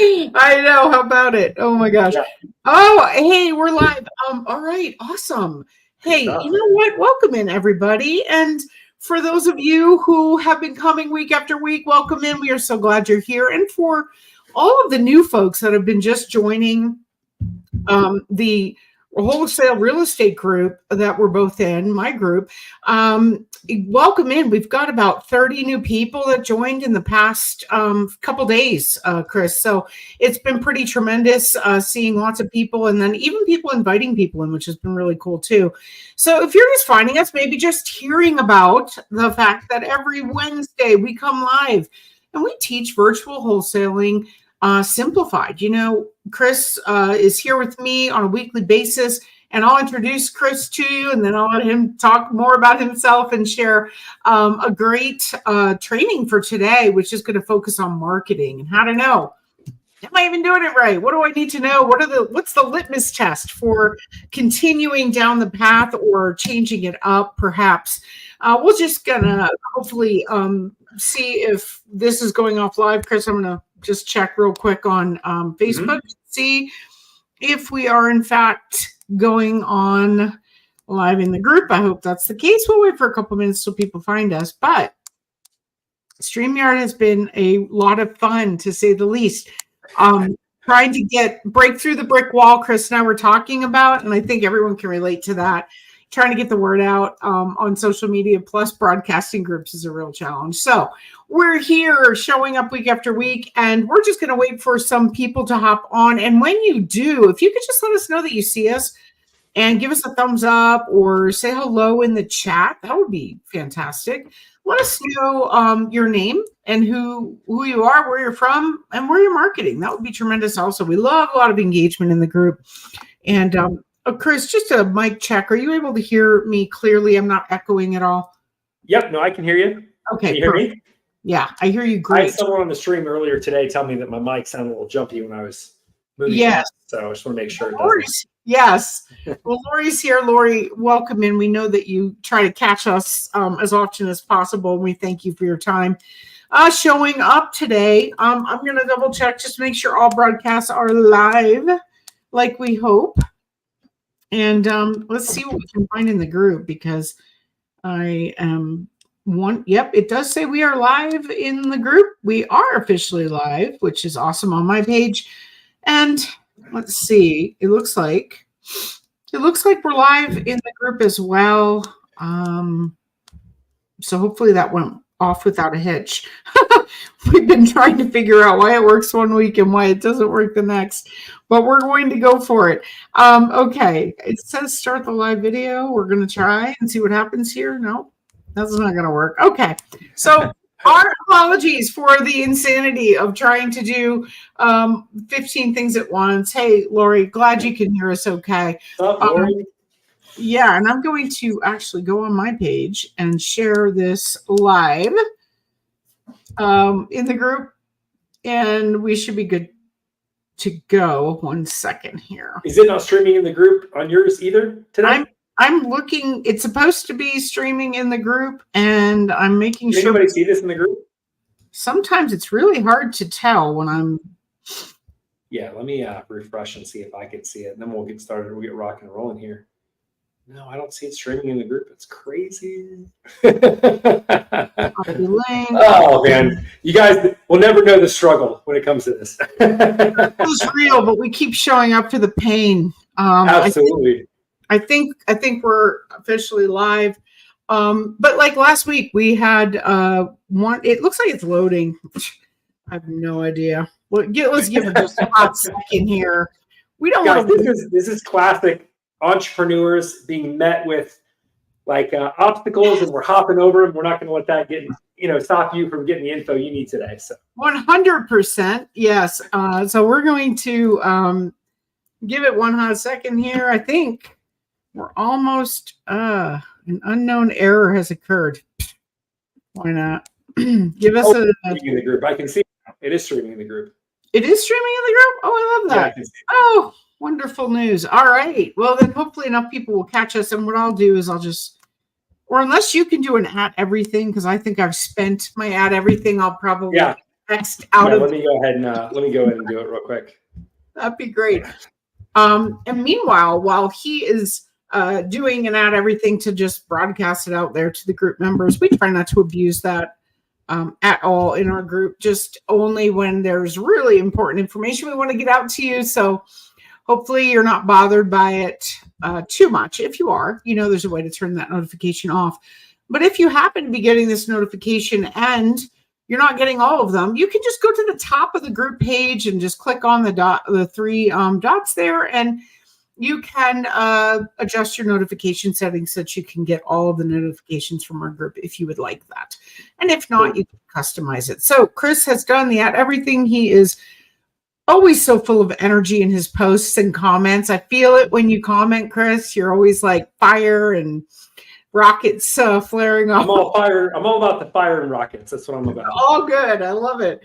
I know. How about it? Oh my gosh. Yeah. Oh, hey, we're live. All right, awesome. Hey, stuff. you know what? Welcome in, everybody. And for those of you who have been coming week after week, welcome in. We are so glad you're here. And for all of the new folks that have been just joining the wholesale real estate group that we're both in, my group, welcome in. We've got about 30 new people that joined in the past couple days, Chris. So it's been pretty tremendous seeing lots of people, and then even people inviting people in, which has been really cool too. So if you're just finding us, maybe just hearing about the fact that every Wednesday we come live and we teach virtual wholesaling simplified. You know, Chris is here with me on a weekly basis, and I'll introduce Chris to you, and then I'll let him talk more about himself and share a great training for today, which is going to focus on marketing and how to know, am I even doing it right? What do I need to know? What's the litmus test for continuing down the path or changing it up, perhaps? We're just gonna hopefully see if this is going off live. Chris, I'm gonna just check real quick on Facebook, see if we are in fact going on live in the group. I hope that's the case. We'll wait for a couple minutes till people find us, but StreamYard has been a lot of fun, to say the least. Trying to break through the brick wall Chris and I were talking about, and I think everyone can relate to that. Trying to get the word out on social media plus broadcasting groups is a real challenge. So we're here showing up week after week, and we're just going to wait for some people to hop on. And when you do, if you could just let us know that you see us and give us a thumbs up or say hello in the chat, that would be fantastic. Let us know your name and who you are, where you're from, and where you're marketing. That would be tremendous also. We love a lot of engagement in the group. And Chris, just a mic check. Are you able to hear me clearly? I'm not echoing at all. Yep. No, I can hear you. Okay. Can you hear me? Yeah, I hear you I great. had someone on the stream earlier today tell me that my mic sounded a little jumpy when I was moving. Yes. So I just want to make sure it doesn't. Yes. Well, Lori's here. Lori, welcome in. We know that you try to catch us as often as possible. We thank you for your time showing up today. I'm going to double check just to make sure all broadcasts are live like we hope. And let's see what we can find in the group, because I am Yep, it does say we are live in the group. We are officially live, which is awesome on my page. And let's see. It looks like we're live in the group as well. So hopefully that went off without a hitch. We've been trying to figure out why it works one week and why it doesn't work the next, but we're going to go for it. Okay, it says start the live video. We're going to try and see what happens here. No, that's not going to work. Okay, so our apologies for the insanity of trying to do 15 things at once. Hey, Lori, glad you can hear us okay. What's up, Lori? Yeah, and I'm going to actually go on my page and share this live in the group, and we should be good to go. 1 second here. Is it not streaming in the group on yours either today? I'm looking. It's supposed to be streaming in the group, and I'm making sure. Anybody see this in the group? Sometimes it's really hard to tell when I'm. Yeah, let me refresh and see if I can see it, and then we'll get started. We'll get rocking and rolling here. No, I don't see it streaming in the group. It's crazy. Oh, man. You guys will never know the struggle when it comes to this. It's real, but we keep showing up for the pain. Absolutely. I think we're officially live. But like last week, we had one. It looks like it's loading. I have no idea. Well, let's give it just a hot second here. We don't want to. This is classic entrepreneurs being met with like obstacles, and we're hopping over them. We're not going to let that stop you from getting the info you need today. So 100%, yes. So we're going to give it one hot second here. I think we're almost. An unknown error has occurred. Why not? Give us in the group. I can see it is streaming in the group. It is streaming in the group. Oh, I love that. Yeah, I can see it. Oh. Wonderful news. All right. Well, then hopefully enough people will catch us. And what I'll do is or unless you can do an at everything, because I think I've spent my at everything, I'll probably text out of. Let me go ahead and do it real quick. That'd be great. And meanwhile, while he is doing and add everything to just broadcast it out there to the group members, we try not to abuse that at all in our group, just only when there's really important information we want to get out to you. So hopefully you're not bothered by it too much. If you are, there's a way to turn that notification off. But if you happen to be getting this notification and you're not getting all of them, you can just go to the top of the group page and just click on the three dots there, and you can adjust your notification settings so that you can get all of the notifications from our group if you would like that. And if not, you can customize it. So Chris has done everything. He is always so full of energy in his posts and comments. I feel it when you comment, Chris. You're always like fire and rockets flaring off. I'm all about the fire and rockets. That's what I'm about. All good. I love it.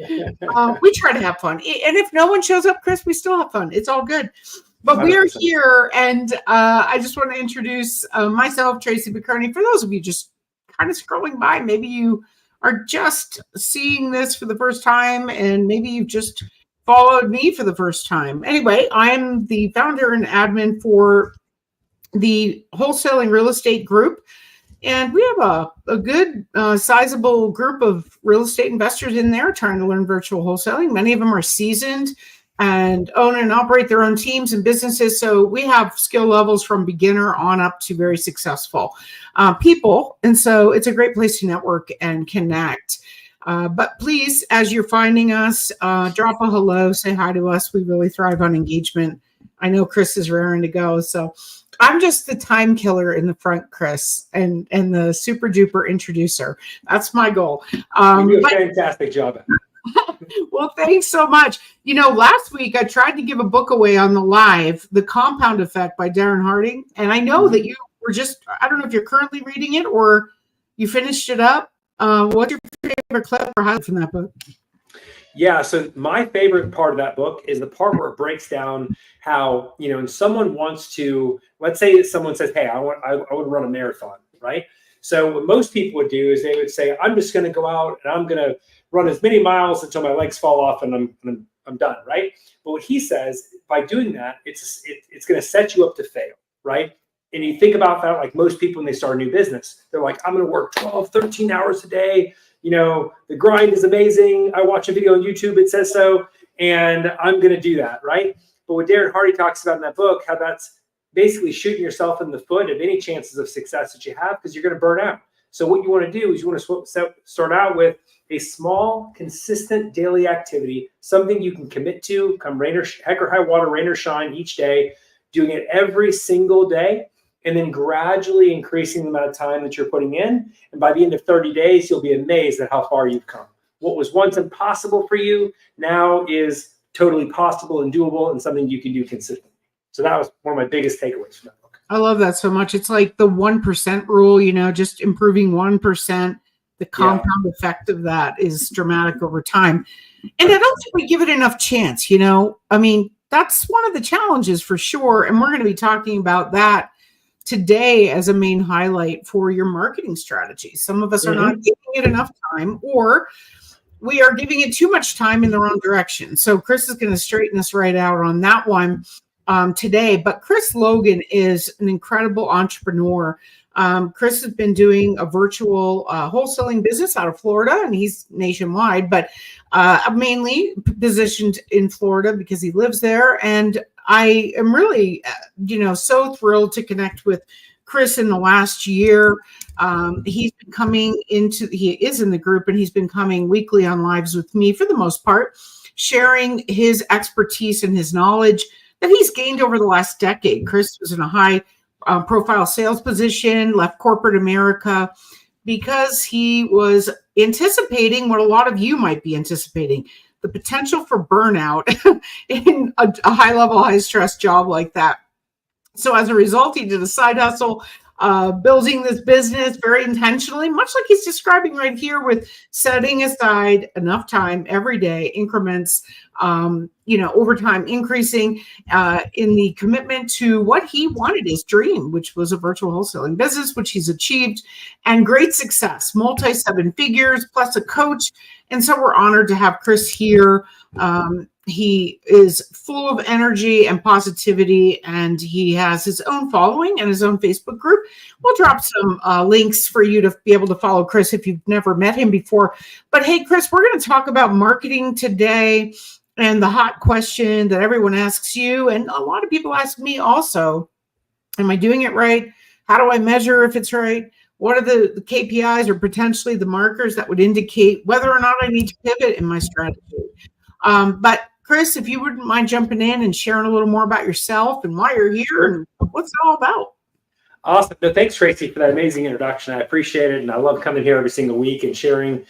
We try to have fun. And if no one shows up, Chris, we still have fun. It's all good. But 100%. We are here, and I just want to introduce myself, Tracy Pekurny. For those of you just kind of scrolling by, maybe you are just seeing this for the first time, and maybe you've just followed me for the first time. Anyway, I'm the founder and admin for the Wholesaling Real Estate Group. And we have a good sizable group of real estate investors in there trying to learn virtual wholesaling. Many of them are seasoned and own and operate their own teams and businesses. So we have skill levels from beginner on up to very successful people. And so it's a great place to network and connect. But please, as you're finding us, drop a hello, say hi to us. We really thrive on engagement. I know Chris is raring to go. So I'm just the time killer in the front, Chris, and the super duper introducer. That's my goal. You do a fantastic job at it. Well, thanks so much. Last week I tried to give a book away on the live, The Compound Effect by Darren Harding. And I know that you were I don't know if you're currently reading it or you finished it up. What's your favorite clip or highlight from that book? Yeah, so my favorite part of that book is the part where it breaks down how, and someone wants to, let's say someone says, hey, I want to run a marathon, right? So what most people would do is they would say, I'm just going to go out and I'm going to run as many miles until my legs fall off and I'm done, right? But what he says, by doing that, it's going to set you up to fail, right? And you think about that, like most people when they start a new business, they're like, I'm going to work 12, 13 hours a day. The grind is amazing. I watch a video on YouTube, it says so, and I'm going to do that, right? But what Darren Hardy talks about in that book, how that's basically shooting yourself in the foot of any chances of success that you have because you're going to burn out. So what you want to do is you want to start out with a small, consistent daily activity, something you can commit to, come heck or high water, rain or shine each day, doing it every single day, and then gradually increasing the amount of time that you're putting in. And by the end of 30 days, you'll be amazed at how far you've come. What was once impossible for you now is totally possible and doable and something you can do consistently. So that was one of my biggest takeaways from that book. I love that so much. It's like the 1% rule, just improving 1%. The compound effect of that is dramatic over time. And I don't think we give it enough chance, I mean, that's one of the challenges for sure. And we're going to be talking about that today as a main highlight for your marketing strategy. Some of us are not giving it enough time, or we are giving it too much time in the wrong direction. So Chris is going to straighten us right out on that one today. But Chris Logan is an incredible entrepreneur. Chris has been doing a virtual wholesaling business out of Florida, and he's nationwide, but mainly positioned in Florida because he lives there. And I am really, so thrilled to connect with Chris in the last year. He is in the group, and he's been coming weekly on lives with me for the most part, sharing his expertise and his knowledge that he's gained over the last decade. Chris was in a high profile sales position, left corporate America because he was anticipating what a lot of you might be anticipating, the potential for burnout in a high level, high stress job like that. So as a result, he did a side hustle building this business very intentionally, much like he's describing right here, with setting aside enough time every day, increments, over time, increasing in the commitment to what he wanted, his dream, which was a virtual wholesaling business, which he's achieved, and great success, multi 7 figures, plus a coach. And so we're honored to have Chris here. He is full of energy and positivity, and he has his own following and his own Facebook group. We'll drop some links for you to be able to follow Chris if you've never met him before. But hey, Chris, we're going to talk about marketing today, and the hot question that everyone asks you, and a lot of people ask me also, am I doing it right? How do I measure if it's right? What are the KPIs or potentially the markers that would indicate whether or not I need to pivot in my strategy? But Chris, if you wouldn't mind jumping in and sharing a little more about yourself and why you're here and what's it all about. Awesome. No, thanks, Tracy, for that amazing introduction. I appreciate it. And I love coming here every single week and sharing,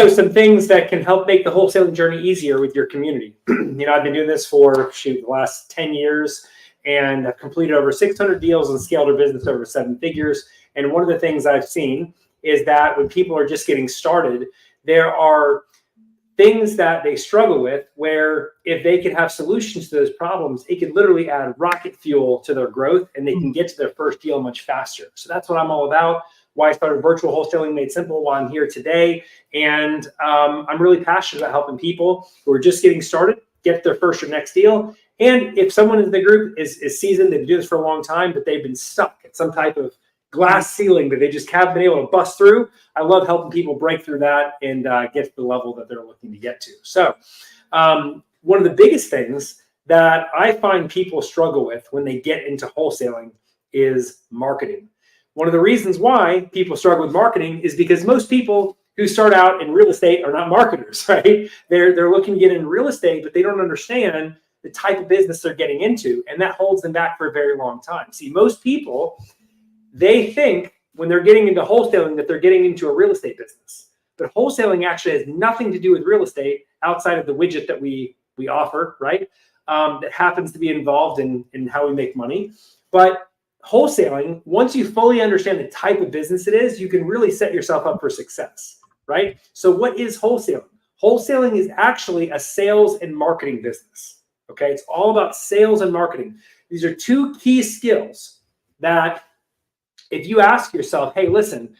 some things that can help make the wholesaling journey easier with your community. I've been doing this for the last 10 years and I've completed over 600 deals and scaled our business over 7 figures. And one of the things I've seen is that when people are just getting started, there are things that they struggle with where if they could have solutions to those problems, it could literally add rocket fuel to their growth and they can get to their first deal much faster. So that's what I'm all about. Why I started Virtual Wholesaling Made Simple, why I'm here today. And I'm really passionate about helping people who are just getting started get their first or next deal. And if someone in the group is seasoned, they've been doing this for a long time, but they've been stuck at some type of glass ceiling that they just haven't been able to bust through. I love helping people break through that and get to the level that they're looking to get to. So one of the biggest things that I find people struggle with when they get into wholesaling is marketing. One of the reasons why people struggle with marketing is because most people who start out in real estate are not marketers, right? They're looking to get in real estate, but they don't understand the type of business they're getting into, and that holds them back for a very long time. See, most people, they think when they're getting into wholesaling that they're getting into a real estate business. But wholesaling actually has nothing to do with real estate outside of the widget that we offer, right? That happens to be involved in how we make money. But wholesaling, once you fully understand the type of business it is, you can really set yourself up for success, right? So what is wholesaling? Wholesaling is actually a sales and marketing business, okay? It's all about sales and marketing. These are 2 key skills that if you ask yourself, hey, listen,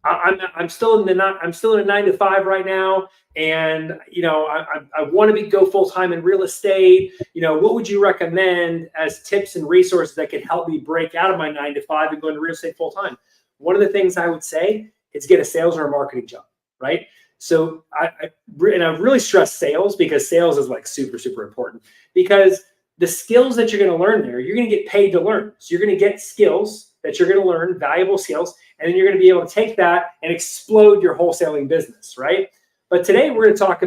I'm still in a 9 to 5 right now, and I want to go full time in real estate. What would you recommend as tips and resources that could help me break out of my 9 to 5 and go into real estate full time? One of the things I would say is get a sales or a marketing job, right? So I really stress sales because sales is like super, super important, because the skills that you're going to learn there, you're going to get paid to learn. So you're going to get skills that you're going to learn, valuable skills, and then you're going to be able to take that and explode your wholesaling business, right? But today we're going to talk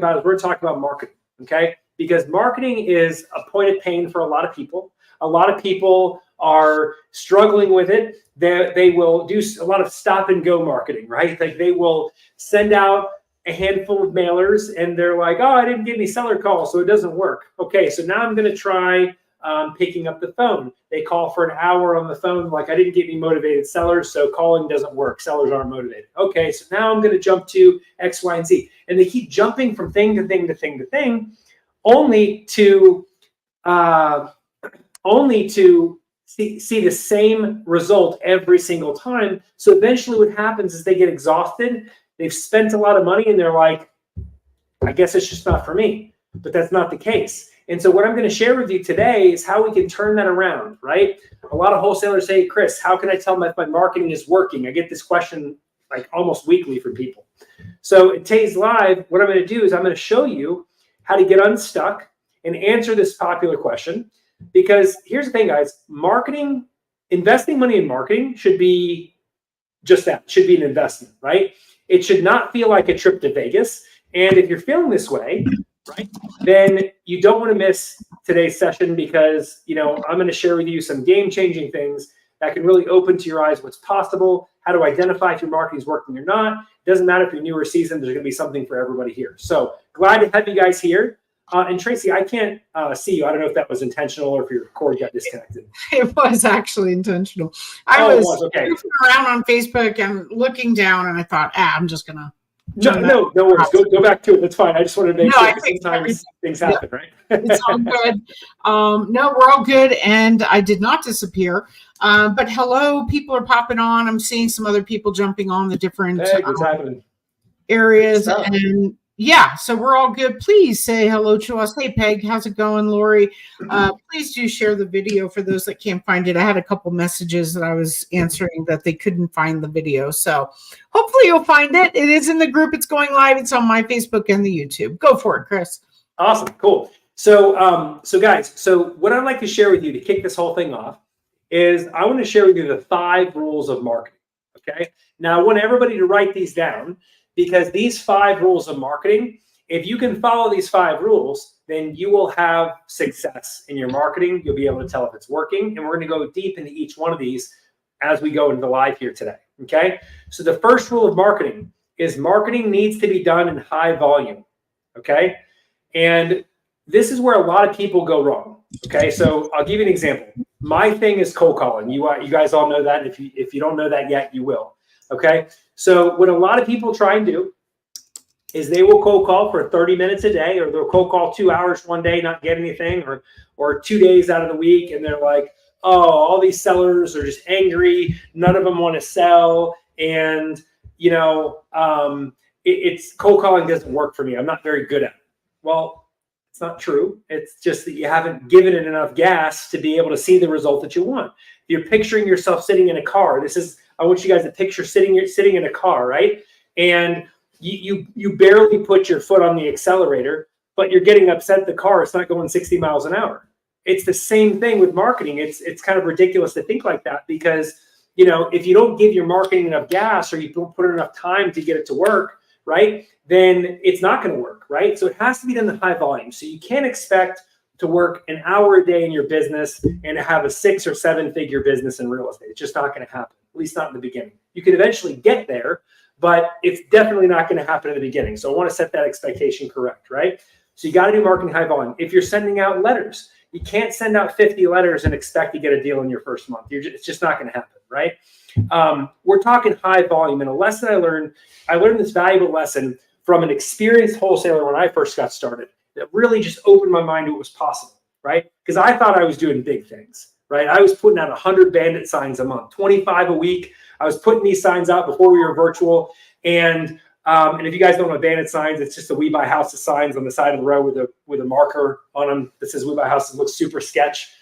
about marketing, okay? Because marketing is a point of pain for a lot of people. A lot of people are struggling with it. They will do a lot of stop and go marketing, right? Like they will send out a handful of mailers and they're like, oh, I didn't get any seller calls, so it doesn't work. Okay, so now I'm going to try picking up the phone. They call for an hour on the phone, like I didn't get any motivated sellers, so calling doesn't work. Sellers aren't motivated. Okay, so now I'm going to jump to X, Y, and Z. And they keep jumping from thing to thing to thing to thing, only to see the same result every single time. So eventually what happens is they get exhausted. They've spent a lot of money and they're like, I guess it's just not for me. But that's not the case. And so what I'm going to share with you today is how we can turn that around, right? A lot of wholesalers say, Chris, how can I tell if my marketing is working? I get this question like almost weekly from people. So at Taze Live, what I'm going to do is I'm going to show you how to get unstuck and answer this popular question. Because here's the thing, guys, marketing, investing money in marketing should be just that, should be an investment, right? It should not feel like a trip to Vegas. And if you're feeling this way, right, then you don't want to miss today's session because, I'm going to share with you some game-changing things that can really open to your eyes what's possible, how to identify if your marketing is working or not. It doesn't matter if you're new or seasoned, there's going to be something for everybody here. So glad to have you guys here. And Tracy, I can't see you. I don't know if that was intentional or if your cord got disconnected. It was actually intentional. I was okay. goofing around on Facebook and looking down, and I thought, I'm just gonna. No worries. Go back to it. That's fine. I just wanted to make sure sometimes things happen, right? It's all good. No, we're all good, and I did not disappear. But hello, people are popping on. I'm seeing some other people jumping on the different what's happening? Areas, and yeah, so we're all good. Please say hello to us. Hey, Peg, how's it going, Lori? Please do share the video for those that can't find it. I had a couple messages that I was answering that they couldn't find the video, so hopefully you'll find it. It is in the group. It's going live. It's on my Facebook and the YouTube. Go for it, Chris. Awesome, cool. So, guys, what I'd like to share with you to kick this whole thing off is I want to share with you the 5 rules of marketing. Okay. Now, I want everybody to write these down, because these 5 rules of marketing, if you can follow these 5 rules, then you will have success in your marketing. You'll be able to tell if it's working. And we're going to go deep into each one of these as we go into the live here today. Okay. So the first rule of marketing is marketing needs to be done in high volume. Okay. And this is where a lot of people go wrong. Okay. So I'll give you an example. My thing is cold calling. You guys all know that. If you don't know that yet, you will. Okay. So what a lot of people try and do is they will cold call for 30 minutes a day, or they'll cold call 2 hours one day, not get anything, or 2 days out of the week. And they're like, oh, all these sellers are just angry. None of them want to sell. And, it's cold calling doesn't work for me. I'm not very good at it. Well, it's not true. It's just that you haven't given it enough gas to be able to see the result that you want. You're picturing yourself sitting in a car. I want you guys to picture sitting in a car, right? And you barely put your foot on the accelerator, but you're getting upset the car is not going 60 miles an hour. It's the same thing with marketing. It's kind of ridiculous to think like that, because if you don't give your marketing enough gas, or you don't put enough time to get it to work, right, then it's not going to work, right? So it has to be done in high volume. So you can't expect to work an hour a day in your business and to have a 6 or 7 figure business in real estate. It's just not going to happen, at least not in the beginning. You can eventually get there, but it's definitely not going to happen in the beginning. So I want to set that expectation correct, right? So you got to do marketing high volume. If you're sending out letters, you can't send out 50 letters and expect to get a deal in your first month. It's just not going to happen, right? We're talking high volume. And a lesson I learned this valuable lesson from an experienced wholesaler when I first got started, that really just opened my mind to what was possible, right? Because I thought I was doing big things, right? I was putting out 100 bandit signs a month, 25 a week. I was putting these signs out before we were virtual. And if you guys don't know bandit signs, it's just the We Buy Houses signs on the side of the road with a marker on them that says We Buy Houses. Looks super sketch.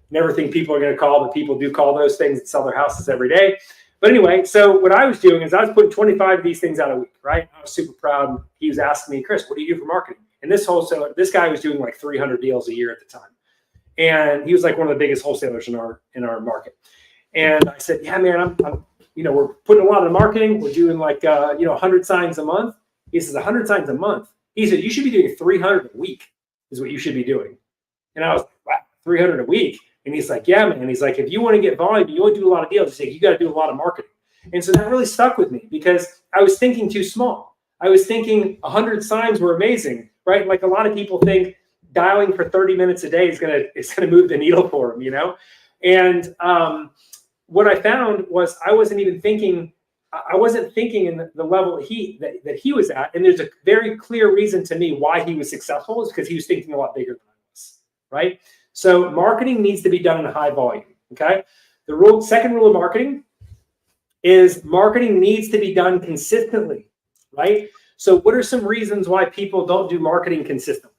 Never think people are going to call, but people do call those things and sell their houses every day. But anyway, so what I was doing is I was putting 25 of these things out a week, right? I was super proud. He was asking me, Chris, what do you do for marketing? And this guy was doing like 300 deals a year at the time. And he was like one of the biggest wholesalers in our market. And I said, yeah, man, we're putting a lot of marketing. We're doing like, 100 signs a month. He says, 100 signs a month. He said, you should be doing 300 a week is what you should be doing. And I was like, wow, 300 a week. And he's like, yeah, man. He's like, if you want to get volume, you want to do a lot of deals. He's like, you got to do a lot of marketing. And so that really stuck with me, because I was thinking too small. I was thinking 100 signs were amazing, right? Like a lot of people think dialing for 30 minutes a day is gonna move the needle for them, And what I found was I wasn't thinking in the level that he was at. And there's a very clear reason to me why he was successful, is because he was thinking a lot bigger than I was, right? So marketing needs to be done in high volume, okay? Second rule of marketing is marketing needs to be done consistently, right? So what are some reasons why people don't do marketing consistently?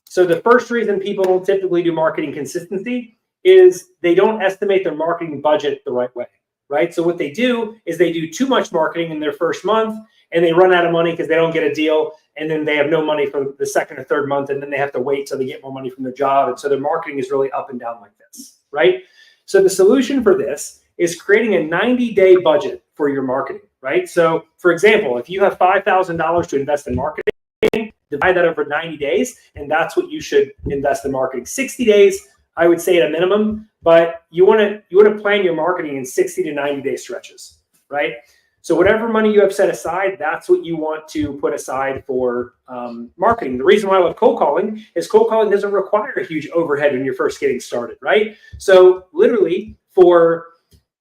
So the first reason people don't typically do marketing consistency is they don't estimate their marketing budget the right way, right? So what they do is they do too much marketing in their first month, and they run out of money because they don't get a deal, and then they have no money for the second or third month, and then they have to wait till they get more money from their job. And so their marketing is really up and down like this, right? So the solution for this is creating a 90-day budget for your marketing, right? So for example, if you have $5,000 to invest in marketing, divide that over 90 days, and that's what you should invest in marketing. 60 days, I would say at a minimum, but you want to plan your marketing in 60 to 90 day stretches, right? So whatever money you have set aside, that's what you want to put aside for marketing. The reason why I love cold calling is cold calling doesn't require a huge overhead when you're first getting started, right? So literally for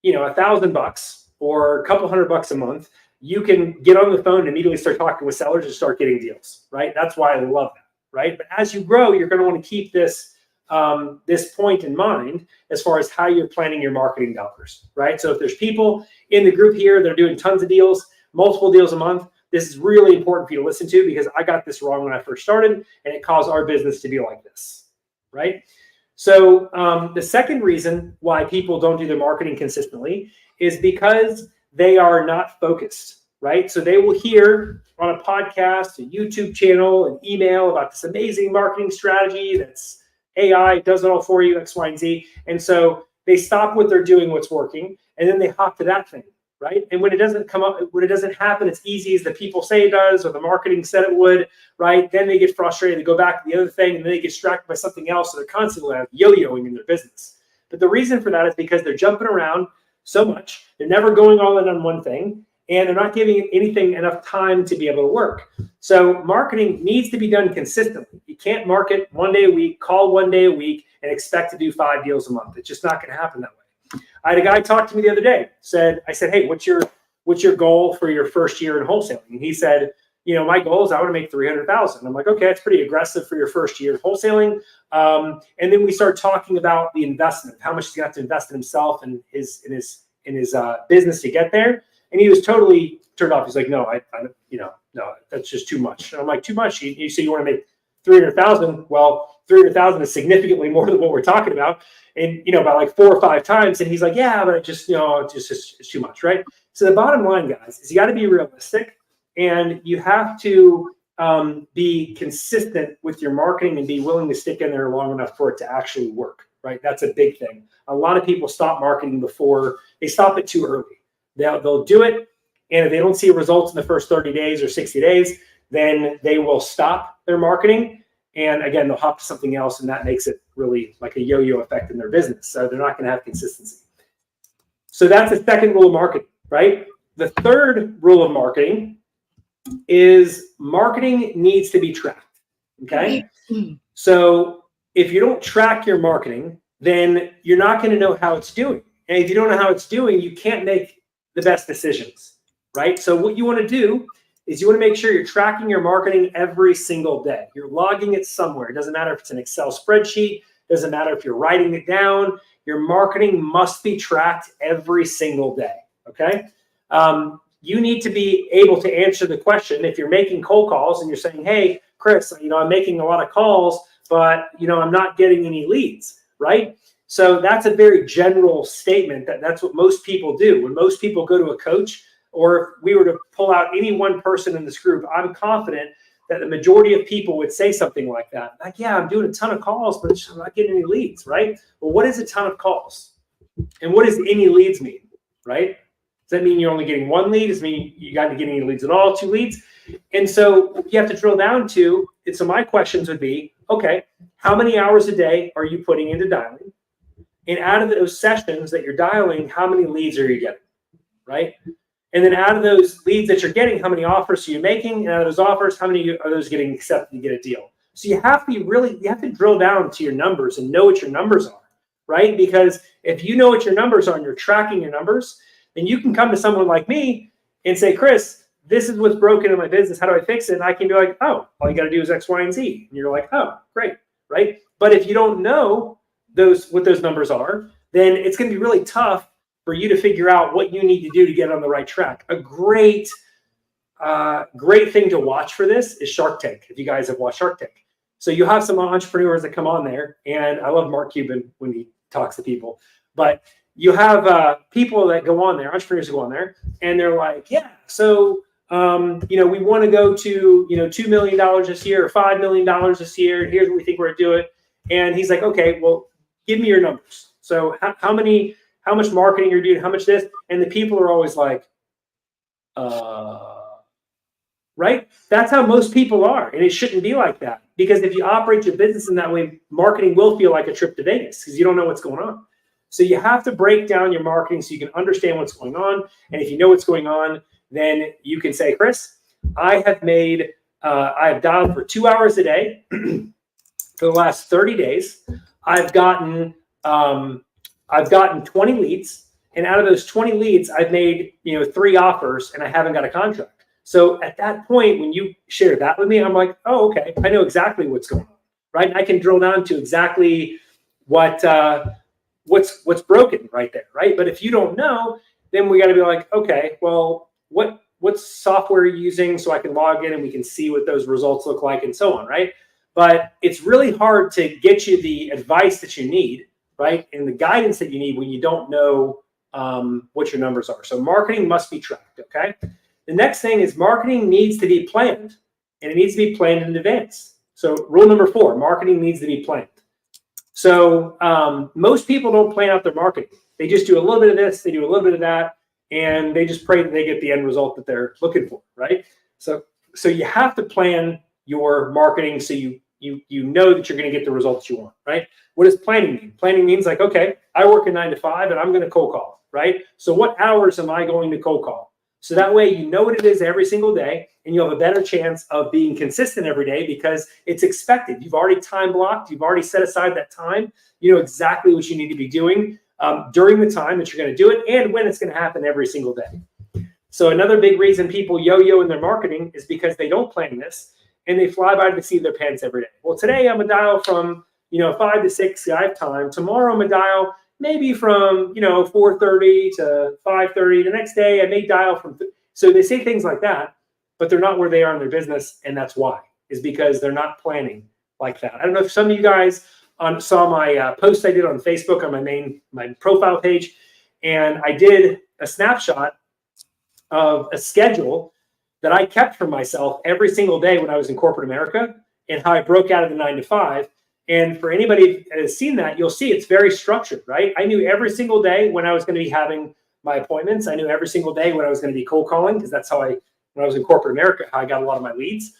$1,000 or a couple $100 a month, you can get on the phone and immediately start talking with sellers and start getting deals, right? That's why I love that, right? But as you grow, you're going to want to keep this point in mind as far as how you're planning your marketing dollars, right? So if there's people in the group here that are doing tons of deals, multiple deals a month, this is really important for you to listen to, because I got this wrong when I first started and it caused our business to be like this, right? So the second reason why people don't do their marketing consistently is because they are not focused, right? So they will hear on a podcast, a YouTube channel, an email about this amazing marketing strategy that's AI, does it all for you, X, Y, and Z. And so they stop what they're doing, what's working, and then they hop to that thing, right? And when it doesn't come up, when it doesn't happen as easy as the people say it does, or the marketing said it would, right? Then they get frustrated, they go back to the other thing, and then they get distracted by something else. So they're constantly yo-yoing in their business. But the reason for that is because they're jumping around so much. They're never going all in on one thing, and they're not giving anything enough time to be able to work. So marketing needs to be done consistently. You can't market one day a week, call one day a week, and expect to do 5 deals a month. It's just not going to happen that way. I had a guy talk to me the other day. I said, hey, what's your goal for your first year in wholesaling? And he said, my goal is I want to make $300,000. I'm like, okay, that's pretty aggressive for your first year in wholesaling. And then we start talking about the investment, how much he's got to invest in himself and in his business to get there. And he was totally turned off. He's like, no, no, that's just too much. And I'm like, too much? You say you want to make $300,000. Well, $300,000 is significantly more than what we're talking about. And, about like 4 or 5 times. And he's like, yeah, but it's too much, right? So the bottom line, guys, is you got to be realistic, and you have to be consistent with your marketing and be willing to stick in there long enough for it to actually work, right? That's a big thing. A lot of people stop marketing before they stop it too early. They'll do it, and if they don't see results in the first 30 days or 60 days, then they will stop their marketing. And again, they'll hop to something else, and that makes it really like a yo-yo effect in their business. So they're not going to have consistency. So that's the second rule of marketing, right? The third rule of marketing is marketing needs to be tracked, okay? So if you don't track your marketing, then you're not going to know how it's doing. And if you don't know how it's doing, you can't make the best decisions, right? So what you want to do is you want to make sure you're tracking your marketing every single day. You're logging it somewhere. It doesn't matter if it's an Excel spreadsheet. It doesn't matter if you're writing it down. Your marketing must be tracked every single day, okay? You need to be able to answer the question. If you're making cold calls and you're saying, hey, Chris, I'm making a lot of calls, but, I'm not getting any leads, right? So that's a very general statement that's what most people do. When most people go to a coach, or if we were to pull out any one person in this group, I'm confident that the majority of people would say something like that. Like, yeah, I'm doing a ton of calls, but I'm not getting any leads, right? Well, what is a ton of calls? And what does any leads mean, right? Does that mean you're only getting 1 lead? Does it mean you got to get any leads at all, 2 leads? And so you have to drill down to, and so my questions would be, okay, how many hours a day are you putting into dialing? And out of those sessions that you're dialing, how many leads are you getting, right? And then out of those leads that you're getting, how many offers are you making? And out of those offers, how many are those getting accepted to get a deal? So you have to drill down to your numbers and know what your numbers are, right? Because if you know what your numbers are and you're tracking your numbers, then you can come to someone like me and say, Chris, this is what's broken in my business. How do I fix it? And I can be like, oh, all you got to do is X, Y, and Z. And you're like, oh, great, right? But if you don't know what those numbers are, then it's going to be really tough for you to figure out what you need to do to get on the right track. A great thing to watch for this is Shark Tank, if you guys have watched Shark Tank. So you have some entrepreneurs that come on there, and I love Mark Cuban when he talks to people, but you have people that go on there, entrepreneurs who go on there, and they're like, yeah, so we want to go to $2 million this year or $5 million this year, and here's what we think we're going to do it. And he's like, okay, well, give me your numbers. So how much marketing you're doing, how much this, and the people are always like, right? That's how most people are, and it shouldn't be like that. Because if you operate your business in that way, marketing will feel like a trip to Vegas because you don't know what's going on. So you have to break down your marketing so you can understand what's going on. And if you know what's going on, then you can say, Chris, I have dialed for 2 hours a day for the last 30 days. I've gotten 20 leads. And out of those 20 leads, I've made 3 offers and I haven't got a contract. So at that point, when you share that with me, I'm like, oh, okay, I know exactly what's going on, right? I can drill down to exactly what's broken right there, right? But if you don't know, then we got to be like, okay, well, what software are you using so I can log in and we can see what those results look like and so on, right? But it's really hard to get you the advice that you need, right? And the guidance that you need when you don't know what your numbers are. So marketing must be tracked, okay? The next thing is marketing needs to be planned, and it needs to be planned in advance. So rule number 4, marketing needs to be planned. So most people don't plan out their marketing. They just do a little bit of this, they do a little bit of that, and they just pray that they get the end result that they're looking for, right? So you have to plan your marketing so you know that you're going to get the results you want, right? What does planning mean? Planning means like, okay, I work a 9 to 5 and I'm going to cold call, right? So what hours am I going to cold call? So that way you know what it is every single day and you have a better chance of being consistent every day because it's expected. You've already time blocked. You've already set aside that time. You know exactly what you need to be doing during the time that you're going to do it and when it's going to happen every single day. So another big reason people yo-yo in their marketing is because they don't plan this and they fly by the seat of their pants every day. Well, today I'm a dial from 5 to 6. I have time. Tomorrow I'm a dial maybe from 4:30 to 5:30. The next day I may dial from. So they say things like that, but they're not where they are in their business, and that's why is because they're not planning like that. I don't know if some of you guys saw my post I did on Facebook on my profile page, and I did a snapshot of a schedule that I kept for myself every single day when I was in corporate America and how I broke out of the 9 to 5. And for anybody that has seen that, you'll see it's very structured, right? I knew every single day when I was going to be having my appointments. I knew every single day when I was going to be cold calling because that's how when I was in corporate America, how I got a lot of my leads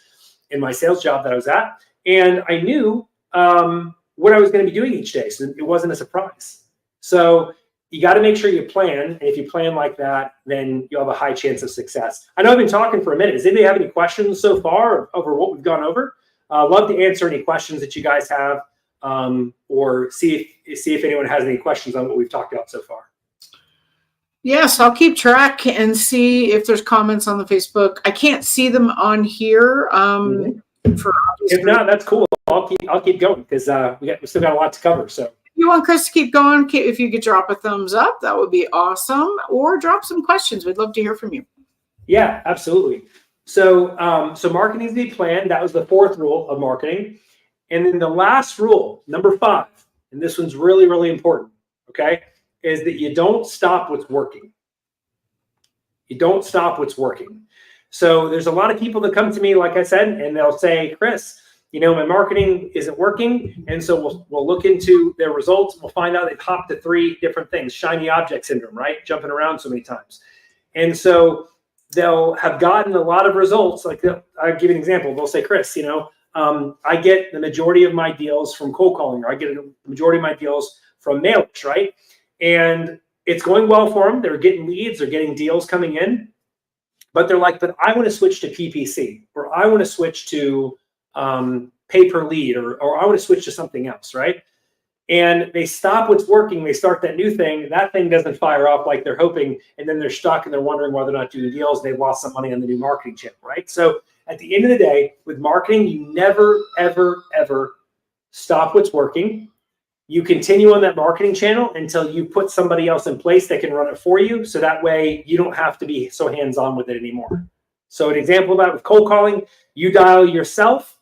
in my sales job that I was at. And I knew what I was going to be doing each day. So it wasn't a surprise. So you got to make sure you plan. And if you plan like that, then you'll have a high chance of success. I know I've been talking for a minute. Does anybody have any questions so far over what we've gone over? Love to answer any questions that you guys have or see if anyone has any questions on what we've talked about so far. Yes, I'll keep track and see if there's comments on the Facebook. I can't see them on here. If not, that's cool. I'll keep going because we still got a lot to cover. So if you want Chris to keep going, if you could drop a thumbs up, that would be awesome. Or drop some questions. We'd love to hear from you. Yeah, absolutely. So marketing needs to be planned. That was the 4th rule of marketing. And then the last rule, number 5, and this one's really, really important, okay, is that you don't stop what's working. You don't stop what's working. So there's a lot of people that come to me, like I said, and they'll say, Chris, my marketing isn't working. And so we'll look into their results. We'll find out they've hopped to 3 different things, shiny object syndrome, right? Jumping around so many times. And so they'll have gotten a lot of results. Like I'll give you an example. They'll say, Chris, I get the majority of my deals from cold calling, or I get the majority of my deals from mailers, right? And it's going well for them. They're getting leads, they're getting deals coming in, but they're like, but I want to switch to PPC, or I want to switch to pay per lead, or I want to switch to something else, right? And they stop what's working. They start that new thing. That thing doesn't fire up like they're hoping. And then they're stuck and they're wondering why they're not doing deals. They've lost some money on the new marketing channel, right? So at the end of the day, with marketing, you never, ever, ever stop what's working. You continue on that marketing channel until you put somebody else in place that can run it for you. So that way you don't have to be so hands-on with it anymore. So an example of that with cold calling, you dial yourself,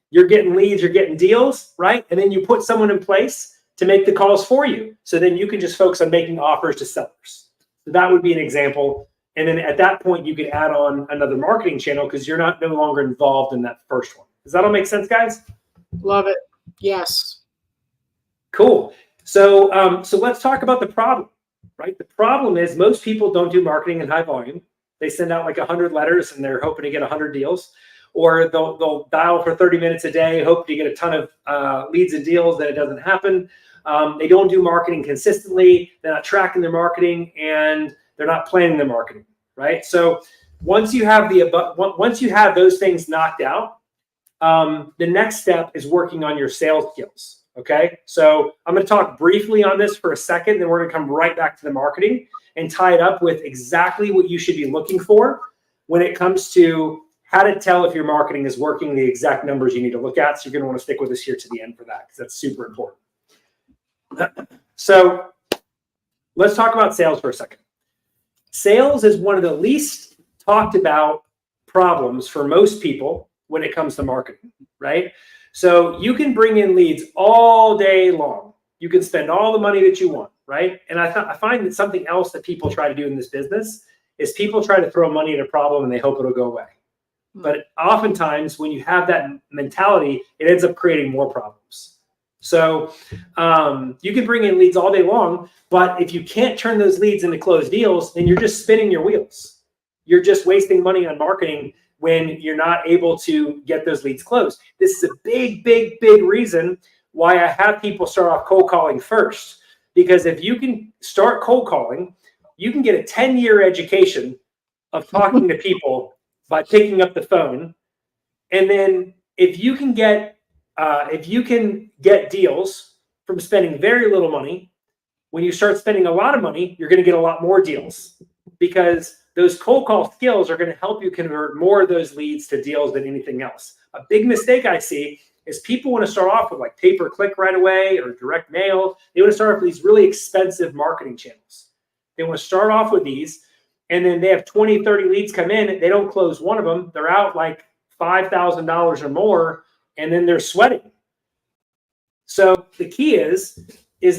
you're getting leads, you're getting deals, right? And then you put someone in place to make the calls for you. So then you can just focus on making offers to sellers. So that would be an example. And then at that point, you could add on another marketing channel because you're no longer involved in that first one. Does that all make sense, guys? Love it. Yes. Cool. So let's talk about the problem, right? The problem is most people don't do marketing in high volume. They send out like 100 letters and they're hoping to get 100 deals. Or they'll dial for 30 minutes a day, hope to get a ton of leads and deals. Then it doesn't happen. They don't do marketing consistently. They're not tracking their marketing, and they're not planning their marketing, right? So once you have those things knocked out, the next step is working on your sales skills. Okay. So I'm going to talk briefly on this for a second, then we're going to come right back to the marketing and tie it up with exactly what you should be looking for when it comes to how to tell if your marketing is working, the exact numbers you need to look at. So you're going to want to stick with us here to the end for that, because that's super important. So let's talk about sales for a second. Sales is one of the least talked about problems for most people when it comes to marketing, right? So you can bring in leads all day long. You can spend all the money that you want, right? And I find that something else that people try to do in this business is people try to throw money at a problem and they hope it'll go away. But oftentimes when you have that mentality, it ends up creating more problems. So you can bring in leads all day long, but if you can't turn those leads into closed deals, then you're just spinning your wheels. You're just wasting money on marketing when you're not able to get those leads closed. This is a big, big, big reason why I have people start off cold calling first. Because if you can start cold calling, you can get a 10-year education of talking to people by picking up the phone. And then if you can get deals from spending very little money, when you start spending a lot of money, you're going to get a lot more deals, because those cold call skills are going to help you convert more of those leads to deals than anything else. A big mistake I see is people want to start off with like pay-per-click right away or direct mail. They want to start off with these really expensive marketing channels. They want to start off with these, and then they have 20, 30 leads come in. They don't close one of them. They're out like $5,000 or more, and then they're sweating. So the key is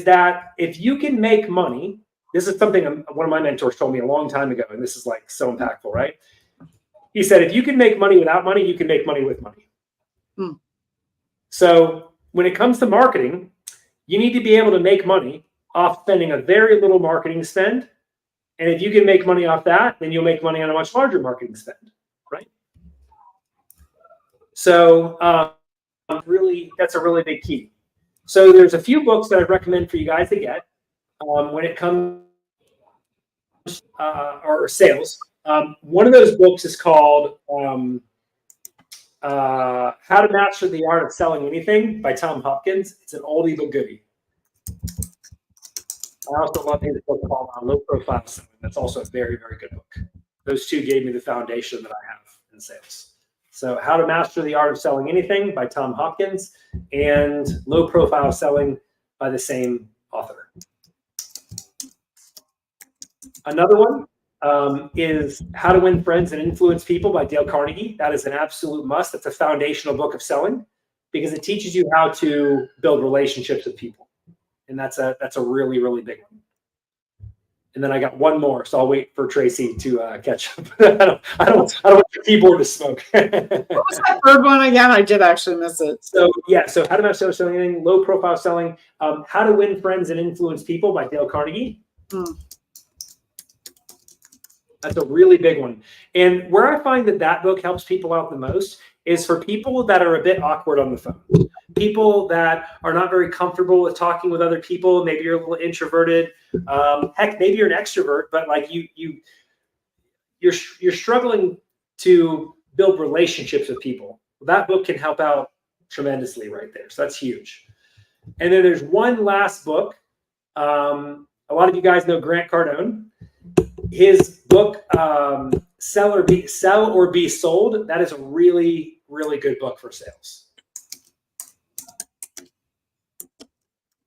that if you can make money, this is something one of my mentors told me a long time ago, and this is like so impactful, right? He said, if you can make money without money, you can make money with money. So when it comes to marketing, you need to be able to make money off spending a very little marketing spend. And if you can make money off that, then you'll make money on a much larger marketing spend, right? So really, that's a really big key. So there's a few books that I recommend for you guys to get when it comes or sales. One of those books is called How to Master the Art of Selling Anything by Tom Hopkins. It's an oldie but goodie. I also love his book called Low Profile Selling. That's also a very, very good book. Those two gave me the foundation that I have in sales. So How to Master the Art of Selling Anything by Tom Hopkins, and Low Profile Selling by the same author. Another one is How to Win Friends and Influence People by Dale Carnegie. That is an absolute must. That's a foundational book of selling, because it teaches you how to build relationships with people. And that's a really, really big one. And then I got one more, so I'll wait for Tracy to catch up. I don't want your keyboard to smoke. What was that third one again? I did actually miss it. So How to Master Selling Anything, Low Profile Selling, How to Win Friends and Influence People by Dale Carnegie. That's a really big one. And where I find that book helps people out the most is for people that are a bit awkward on the phone. People that are not very comfortable with talking with other people. Maybe you're a little introverted. Heck, maybe you're an extrovert, but like you're struggling to build relationships with people. That book can help out tremendously right there. So that's huge. And then there's one last book. A lot of you guys know Grant Cardone. His book, Sell or Be Sold. That is a really, really good book for sales.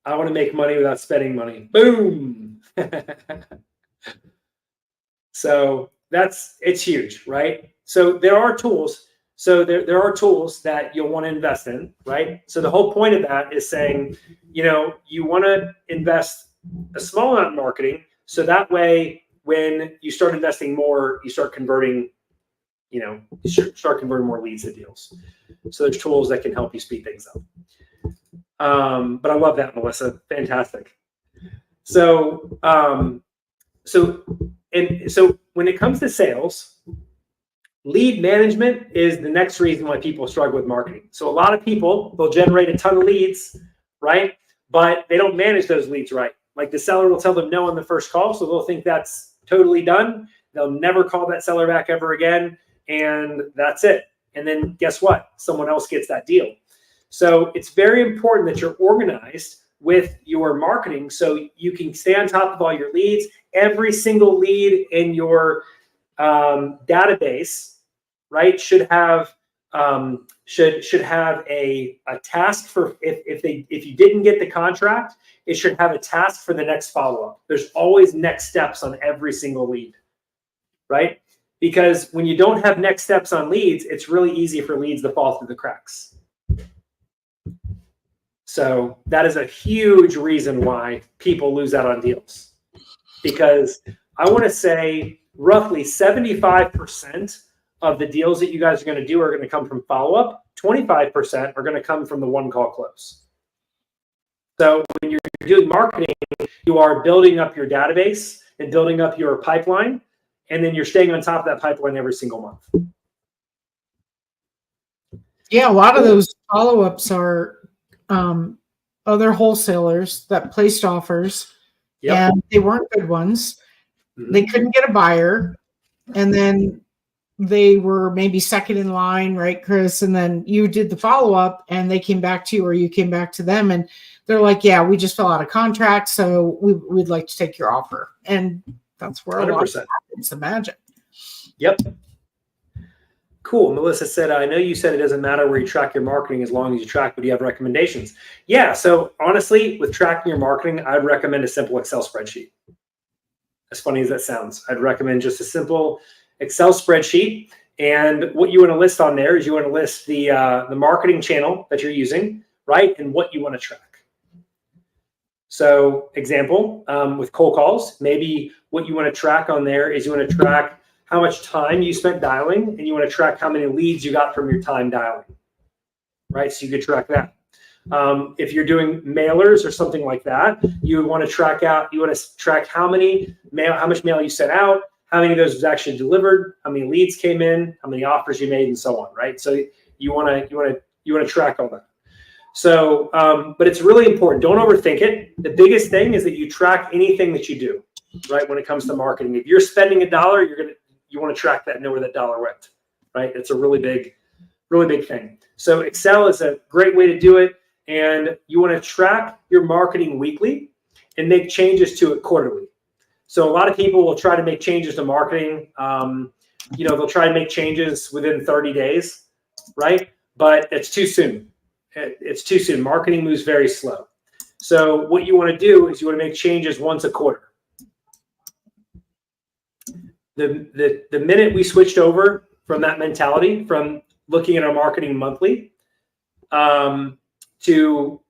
I want to make money without spending money. Boom. So it's huge, right? So there are tools. So there are tools that you'll want to invest in, right? So the whole point of that is saying, you want to invest a small amount in marketing, so that way when you start investing more, you start converting, more leads to deals. So there's tools that can help you speed things up. But I love that, Melissa. Fantastic. So when it comes to sales, lead management is the next reason why people struggle with marketing. So a lot of people, they'll generate a ton of leads, right? But they don't manage those leads right. Like the seller will tell them no on the first call, so they'll think that's totally done. They'll never call that seller back ever again. And that's it. And then guess what? Someone else gets that deal. So it's very important that you're organized with your marketing so you can stay on top of all your leads. Every single lead in your database, right, should have should have a task for if you didn't get the contract, it should have a task for the next follow-up. There's always next steps on every single lead, right? Because when you don't have next steps on leads, it's really easy for leads to fall through the cracks. So that is a huge reason why people lose out on deals. Because I want to say roughly 75% of the deals that you guys are going to do are going to come from follow-up. 25% are going to come from the one-call close. So when you're doing marketing, you are building up your database and building up your pipeline, and then you're staying on top of that pipeline every single month. Yeah, a lot of those follow-ups are other wholesalers that placed offers, and they weren't good ones. Mm-hmm. They couldn't get a buyer, and then they were maybe second in line, right, Chris? And then you did the follow-up, and they came back to you, or you came back to them, and they're like, yeah, we just fell out of contract, so we'd like to take your offer. And that's where 100%. A lot of happens, imagine. Yep. Cool. Melissa said, I know you said it doesn't matter where you track your marketing as long as you track, but do you have recommendations? Yeah. So honestly, with tracking your marketing, I'd recommend a simple Excel spreadsheet. As funny as that sounds, I'd recommend just a simple Excel spreadsheet. And what you want to list on there is you want to list the marketing channel that you're using, right? And what you want to track. So example, with cold calls, maybe what you want to track on there is you want to track how much time you spent dialing, and you want to track how many leads you got from your time dialing, right? So you could track that. If you're doing mailers or something like that, you want to track how much mail you sent out, how many of those was actually delivered, how many leads came in, how many offers you made, and so on, right? So you want to track all that. So, but it's really important. Don't overthink it. The biggest thing is that you track anything that you do, right? When it comes to marketing, if you're spending $1, you want to track that and know where that dollar went, right? It's a really big thing. So Excel is a great way to do it. And you want to track your marketing weekly and make changes to it quarterly. So a lot of people will try to make changes to marketing. They'll try to make changes within 30 days, right? But it's too soon. It's too soon. Marketing moves very slow. So what you want to do is you want to make changes once a quarter. The minute we switched over from that mentality, from looking at our marketing monthly to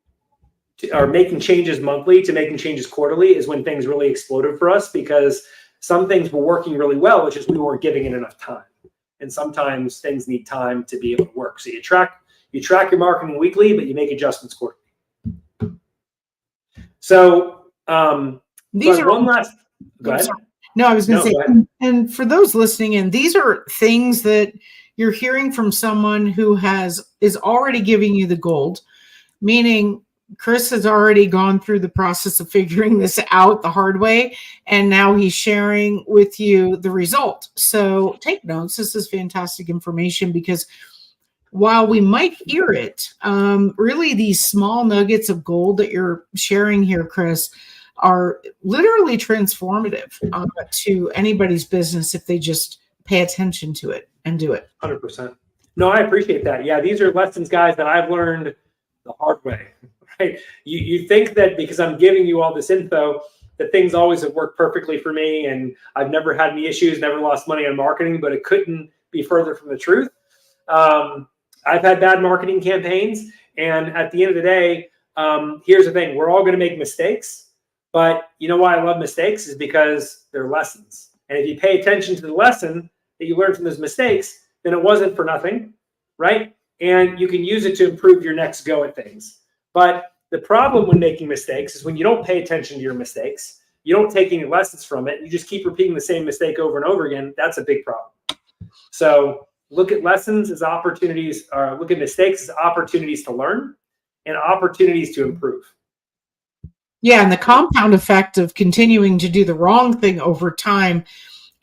making changes monthly to making changes quarterly, is when things really exploded for us, because some things were working really well, which is we weren't giving it enough time. And sometimes things need time to be able to work. So you track your marketing weekly, but you make adjustments quarterly. So these are one last. Go ahead. No, I was going to say, and for those listening in, these are things that you're hearing from someone who is already giving you the gold, meaning Chris has already gone through the process of figuring this out the hard way, and now he's sharing with you the result. So take notes. This is fantastic information, because while we might hear it, really these small nuggets of gold that you're sharing here, Chris, are literally transformative to anybody's business if they just pay attention to it and do it. 100%. No, I appreciate that. Yeah, these are lessons, guys, that I've learned the hard way, right? You think that because I'm giving you all this info, that things always have worked perfectly for me, and I've never had any issues, never lost money on marketing, but it couldn't be further from the truth. I've had bad marketing campaigns, and at the end of the day, here's the thing: we're all going to make mistakes. But you know why I love mistakes is because they're lessons. And if you pay attention to the lesson that you learned from those mistakes, then it wasn't for nothing, right? And you can use it to improve your next go at things. But the problem when making mistakes is when you don't pay attention to your mistakes, you don't take any lessons from it, you just keep repeating the same mistake over and over again. That's a big problem. So look at lessons as opportunities, or look at mistakes as opportunities to learn and opportunities to improve. Yeah, and the compound effect of continuing to do the wrong thing over time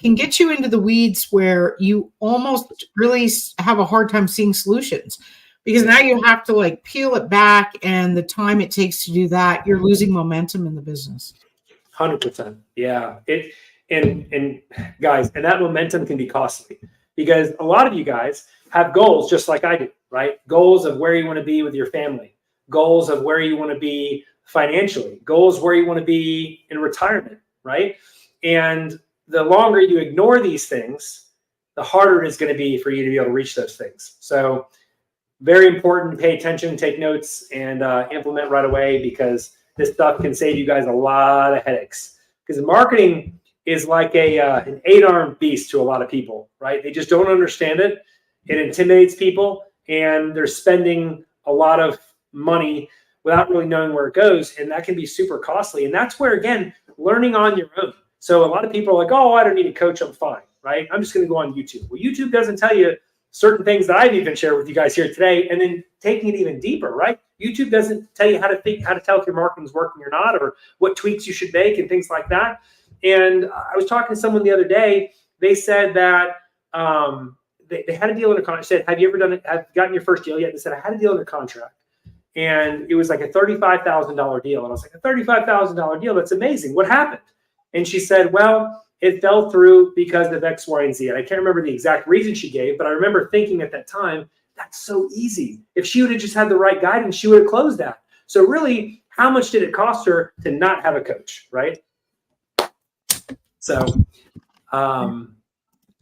can get you into the weeds where you almost really have a hard time seeing solutions, because now you have to like peel it back, and the time it takes to do that, you're losing momentum in the business. 100%. Yeah. And guys, and that momentum can be costly, because a lot of you guys have goals just like I do, right? Goals of where you want to be with your family, goals of where you want to be financially, goals where you want to be in retirement, right? And the longer you ignore these things, the harder it is going to be for you to be able to reach those things. So very important to pay attention, take notes, and implement right away, because this stuff can save you guys a lot of headaches. Because marketing is like an 8-armed beast to a lot of people, right? They just don't understand it. It intimidates people, and they're spending a lot of money without really knowing where it goes, and that can be super costly. And that's where, again, learning on your own. So a lot of people are like, oh, I don't need a coach, I'm fine, right? I'm just going to go on YouTube. Well, YouTube doesn't tell you certain things that I've even shared with you guys here today, and then taking it even deeper, right? YouTube doesn't tell you how to tell if your marketing's working or not, or what tweaks you should make and things like that. And I was talking to someone the other day. They said that they had a deal under contract. I said, have you ever gotten your first deal yet? They said, I had a deal under contract, and it was like a $35,000 deal. And I was like, a $35,000 deal? That's amazing. What happened? And she said, well, it fell through because of X, Y, and Z. And I can't remember the exact reason she gave, but I remember thinking at that time, that's so easy. If she would have just had the right guidance, she would have closed that. So really, how much did it cost her to not have a coach, right? So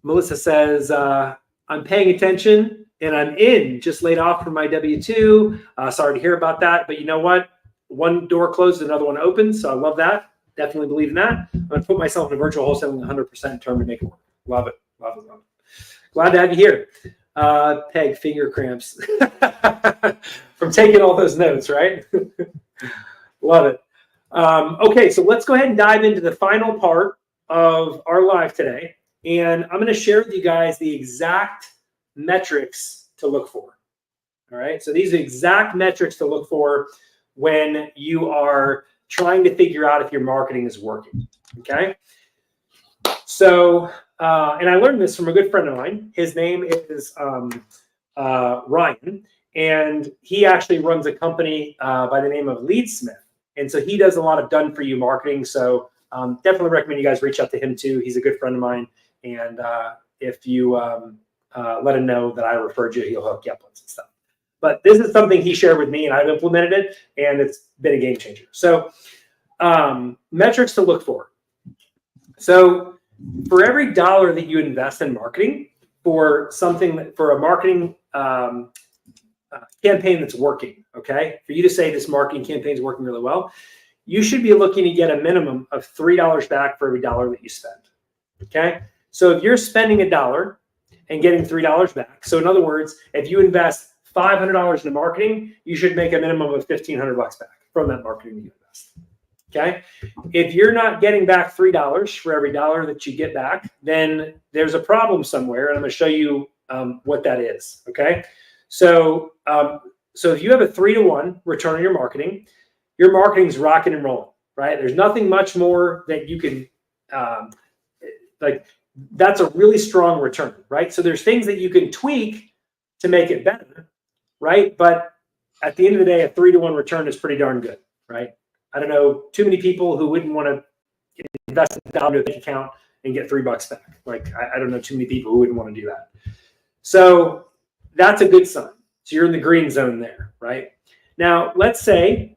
Melissa says, I'm paying attention and I'm just laid off from my W-2. Sorry to hear about that, but you know what? One door closed, another one opens. So I love that. Definitely believe in that. I'm going to put myself in a virtual wholesaling 100% term to make it work. Love it. Love it. Love it. Glad to have you here. Peg, finger cramps from taking all those notes, right? Love it. Okay, so let's go ahead and dive into the final part of our live today. And I'm going to share with you guys the exact metrics to look for. All right, so these are exact metrics to look for when you are trying to figure out if your marketing is working. Okay. So, and I learned this from a good friend of mine. His name is Ryan, and he actually runs a company by the name of Leadsmith. And so he does a lot of done-for-you marketing. So definitely recommend you guys reach out to him too. He's a good friend of mine. And if you let him know that I referred you, he'll hook you up on some stuff. But this is something he shared with me, and I've implemented it, and it's been a game changer. So metrics to look for. So for every dollar that you invest in marketing for a marketing campaign that's working, okay, for you to say this marketing campaign is working really well, you should be looking to get a minimum of $3 back for every dollar that you spend, okay? So if you're spending $1 and getting $3 back, so in other words, if you invest $500 into marketing, you should make a minimum of $1,500 back from that marketing you invest. Okay. If you're not getting back $3 for every dollar that you get back, then there's a problem somewhere. And I'm going to show you what that is. Okay. So, so if you have a 3-to-1 return on your marketing's rocking and rolling, right? There's nothing much more that you can, that's a really strong return, right? So there's things that you can tweak to make it better, right? But at the end of the day, a 3-to-1 return is pretty darn good, right? I don't know too many people who wouldn't want to invest $1 into a bank account and get $3 back. Like, I don't know too many people who wouldn't want to do that. So that's a good sign. So you're in the green zone there, right? Now, let's say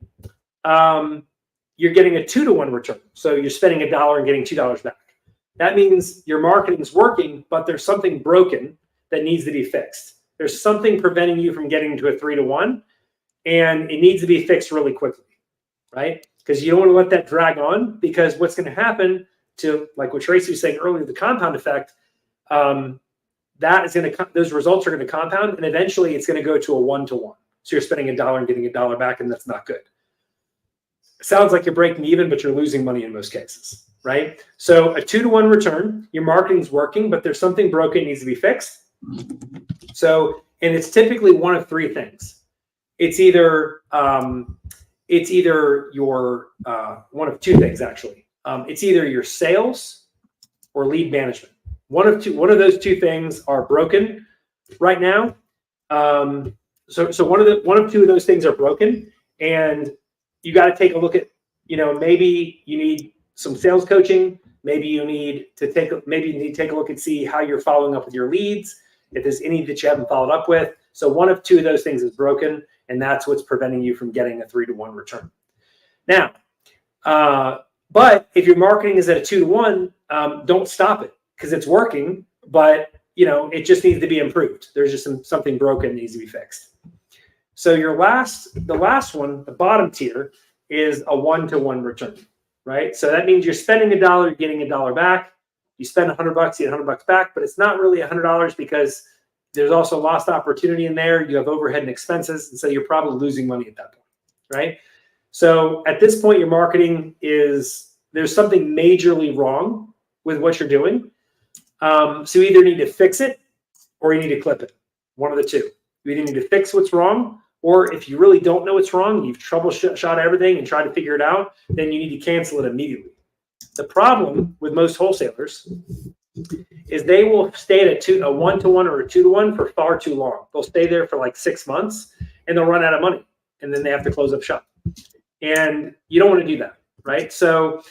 you're getting a 2-to-1 return. So you're spending $1 and getting $2 back. That means your marketing is working, but there's something broken that needs to be fixed. There's something preventing you from getting to a 3-to-1, and it needs to be fixed really quickly, right? Because you don't want to let that drag on, because what's going to happen to, like what Tracy was saying earlier, the compound effect, that is going to, those results are going to compound, and eventually it's going to go to a 1-to-1. So you're spending $1 and getting $1 back, and that's not good. It sounds like you're breaking even, but you're losing money in most cases, right? So a 2-to-1 return, your marketing's working, but there's something broken, needs to be fixed. So, and it's typically one of 3 things. It's either your one of 2 things actually. It's either your sales or lead management. One of those two things are broken right now. So one of two of those things are broken, and you got to take a look at, maybe you need some sales coaching. Maybe you need to take a look and see how you're following up with your leads, if there's any that you haven't followed up with. So one of two of those things is broken, and that's what's preventing you from getting a 3-to-1 return. Now, but if your marketing is at a 2-to-1, don't stop it, because it's working, but it just needs to be improved. There's just something broken that needs to be fixed. So the last one, the bottom tier, is a 1-to-1 return, right? So that means you're spending $1, you're getting $1 back. You spend $100, you get $100 back, but it's not really $100 because there's also lost opportunity in there. You have overhead and expenses, and so you're probably losing money at that point, right? So at this point, your marketing there's something majorly wrong with what you're doing. So you either need to fix it or you need to clip it. One of the two. You either need to fix what's wrong, or if you really don't know what's wrong, you've troubleshot everything and tried to figure it out, then you need to cancel it immediately. The problem with most wholesalers is they will stay at a 1-to-1 or a 2-to-1 for far too long. They'll stay there for like 6 months and they'll run out of money, and then they have to close up shop. And you don't want to do that, right? So